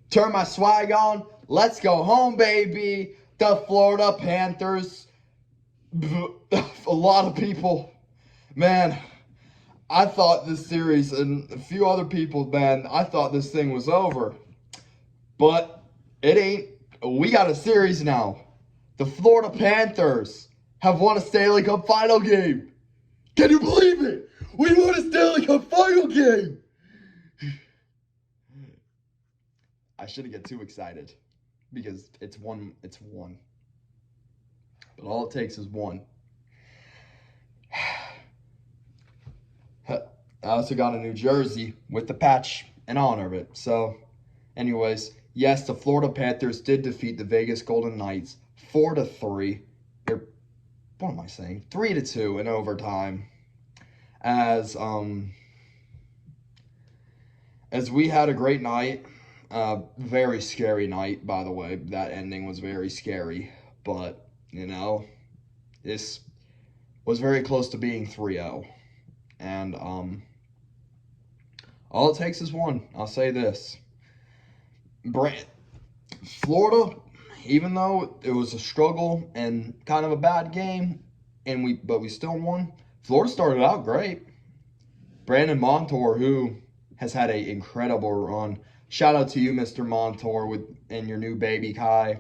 Turn my swag on. Let's go home, baby. The Florida Panthers. A lot of people, man, I thought this series, and a few other people, man, I thought this thing was over. But it ain't. We got a series now. The Florida Panthers have won a Stanley Cup final game. Can you believe it? We won a Stanley Cup final game. I shouldn't get too excited because it's one. But all it takes is one. I also got a new jersey with the patch in honor of it. So, anyways, yes, the Florida Panthers did defeat the Vegas Golden Knights 4-3. What am I saying? 3-2 in overtime. As we had a great night. Very scary night, by the way. That ending was very scary. But, this was very close to being 3-0. And all it takes is one. I'll say this. Florida, even though it was a struggle and kind of a bad game, but we still won. Florida started out great. Brandon Montour, who has had an incredible run. Shout out to you, Mr. Montour, and your new baby Kai.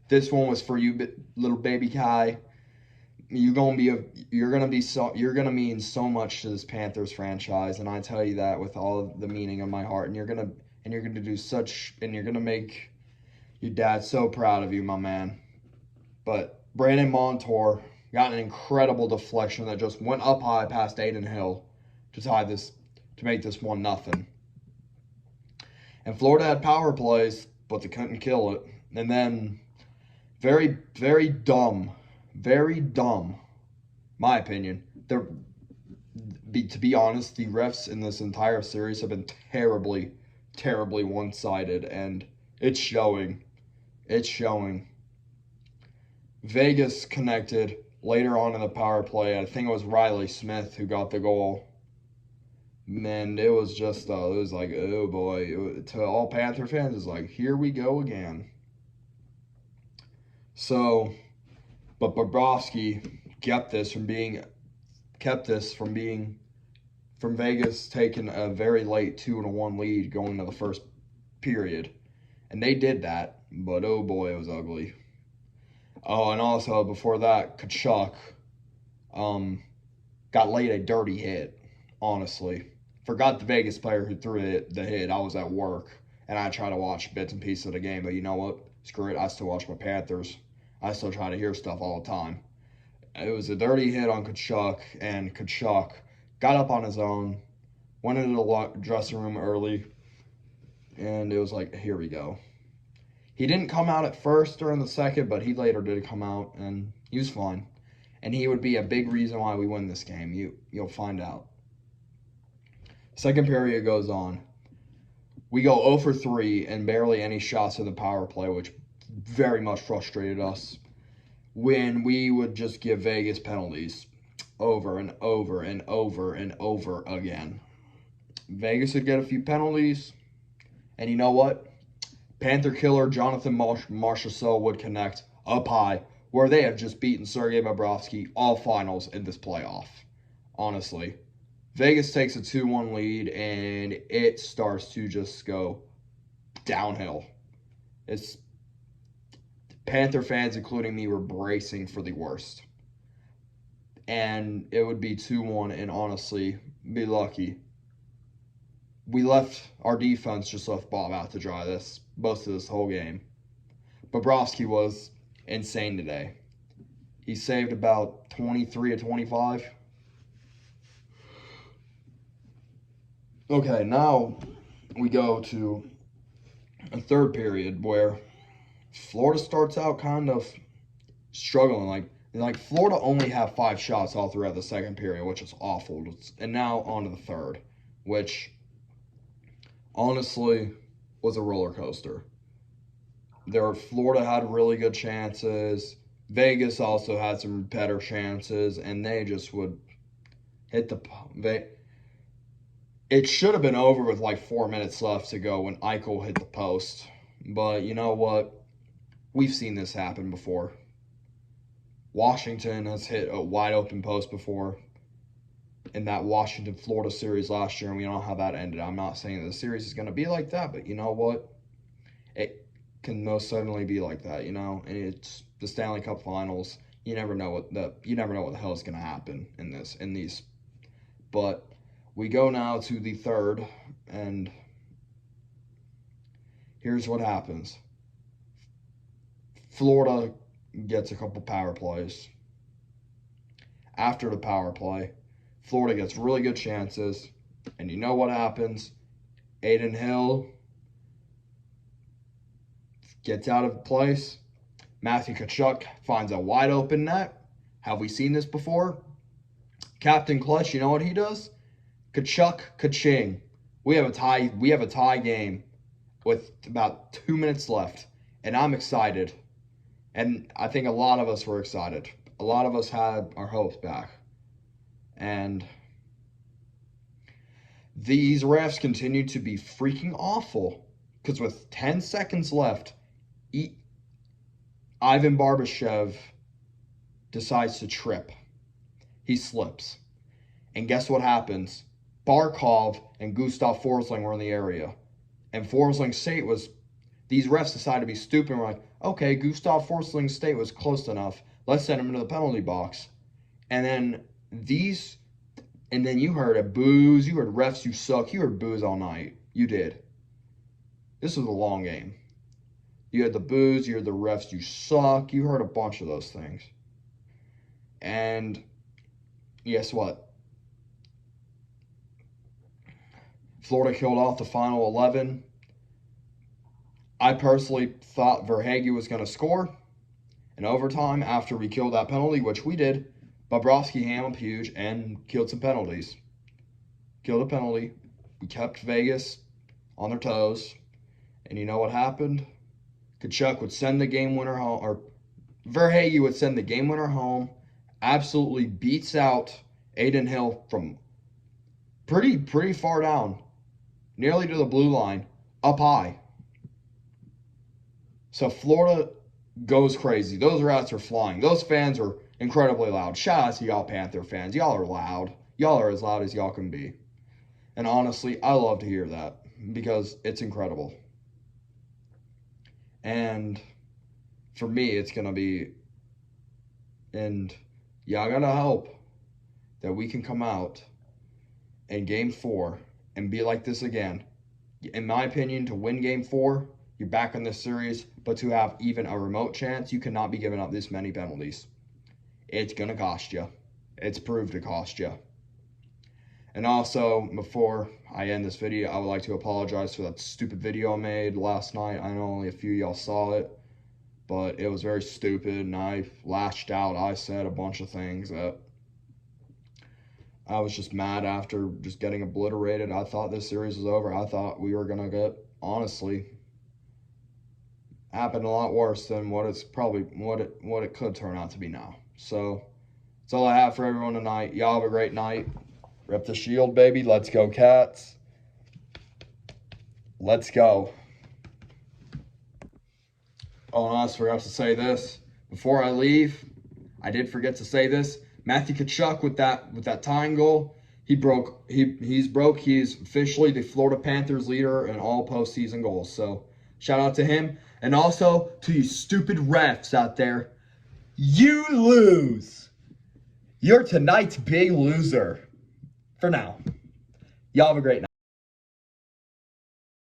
This one was for you, little baby Kai. You're gonna mean so much to this Panthers franchise, and I tell you that with all the meaning of my heart. And you're gonna make your dad so proud of you, my man. But Brandon Montour got an incredible deflection that just went up high past Aiden Hill to make this 1-0. And Florida had power plays, but they couldn't kill it. And then very, very dumb, my opinion. To be honest, the refs in this entire series have been terribly, terribly one-sided, and it's showing. Vegas connected later on in the power play. I think it was Riley Smith who got the goal. And it was just, it was like, oh boy. To all Panther fans, it's like, here we go again. So, but Bobrovsky kept this from Vegas taking a very late 2-1 lead going to the first period. And they did that, but oh boy, it was ugly. Oh, and also before that, Kachuk got laid a dirty hit, honestly. Forgot the Vegas player who threw the hit. I was at work, and I tried to watch bits and pieces of the game, but you know what? Screw it. I still watch my Panthers. I still try to hear stuff all the time. It was a dirty hit on Kachuk, and Kachuk got up on his own, went into the dressing room early, and it was like, here we go. He didn't come out at first during the second, but he later did come out, and he was fine. And he would be a big reason why we win this game. You'll find out. Second period goes on. We go 0 for 3 and barely any shots in the power play, which very much frustrated us. When we would just give Vegas penalties over and over and over and over again. Vegas would get a few penalties, and you know what? Panther killer Jonathan Marchessault would connect up high, where they have just beaten Sergei Bobrovsky all finals in this playoff. Honestly. Vegas takes a 2-1 lead, and it starts to just go downhill. It's Panther fans, including me, were bracing for the worst. And it would be 2-1, and honestly, be lucky. Our defense just left Bob out to dry most of this whole game. Bobrovsky was insane today. He saved about 23 of 25. Okay, now we go to a third period where Florida starts out kind of struggling. Like Florida only had 5 shots all throughout the second period, which is awful. And now on to the third, which honestly was a roller coaster. Florida had really good chances. Vegas also had some better chances, and they just would hit it should have been over with like 4 minutes left to go when Eichel hit the post. But you know what? We've seen this happen before. Washington has hit a wide open post before in that Washington-Florida series last year, and we know how that ended. I'm not saying that the series is going to be like that, but you know what? It can most certainly be like that, and it's the Stanley Cup Finals. You never know what the hell is going to happen in these. But we go now to the third, and here's what happens. Florida gets a couple power plays. After the power play, Florida gets really good chances, and you know what happens? Aiden Hill gets out of place. Matthew Tkachuk finds a wide open net. Have we seen this before? Captain Clutch, you know what he does? Tkachuk, ka-ching. We have a tie game with about 2 minutes left, and I'm excited. And I think a lot of us were excited. A lot of us had our hopes back. And these refs continue to be freaking awful. Because with 10 seconds left, Ivan Barbashev decides to trip. He slips. And guess what happens? Barkov and Gustav Forsling were in the area. And Forsling's state was, these refs decided to be stupid and were like, okay, Gustav Forsling's state was close enough. Let's send him into the penalty box. And then you heard a boos. You heard refs, you suck. You heard boos all night. You did. This was a long game. You had the boos. You heard the refs, you suck. You heard a bunch of those things. And guess what? Florida killed off the final 11. I personally thought Verhaeghe was going to score in overtime after we killed that penalty, which we did. Bobrovsky hammed huge and killed some penalties. Killed a penalty. We kept Vegas on their toes. And you know what happened? Tkachuk would send the game winner home, or Verhaeghe would send the game winner home. Absolutely beats out Aiden Hill from pretty far down, nearly to the blue line, up high. So Florida goes crazy. Those rats are flying. Those fans are incredibly loud. Shout out to y'all Panther fans. Y'all are loud. Y'all are as loud as y'all can be. And honestly, I love to hear that because it's incredible. And for me, it's going to be, and y'all got to hope that we can come out in Game 4 and be like this again. In my opinion, to win Game 4, you're back in this series, but to have even a remote chance, you cannot be giving up this many penalties. It's going to cost you. It's proved to cost you. And also, before I end this video, I would like to apologize for that stupid video I made last night. I know only a few of y'all saw it, but it was very stupid, and I lashed out. I said a bunch of things that I was just mad after just getting obliterated. I thought this series was over. I thought we were going to get, honestly, happened a lot worse than what it could turn out to be now. So that's all I have for everyone tonight. Y'all have a great night. Rep the shield, baby. Let's go, Cats. Let's go. Oh, and I almost forgot to say this. Before I leave, I did forget to say this. Matthew Tkachuk with that tying goal, he's officially the Florida Panthers leader in all postseason goals. So shout out to him. And also to you stupid refs out there. You lose. You're tonight's big loser. For now. Y'all have a great night.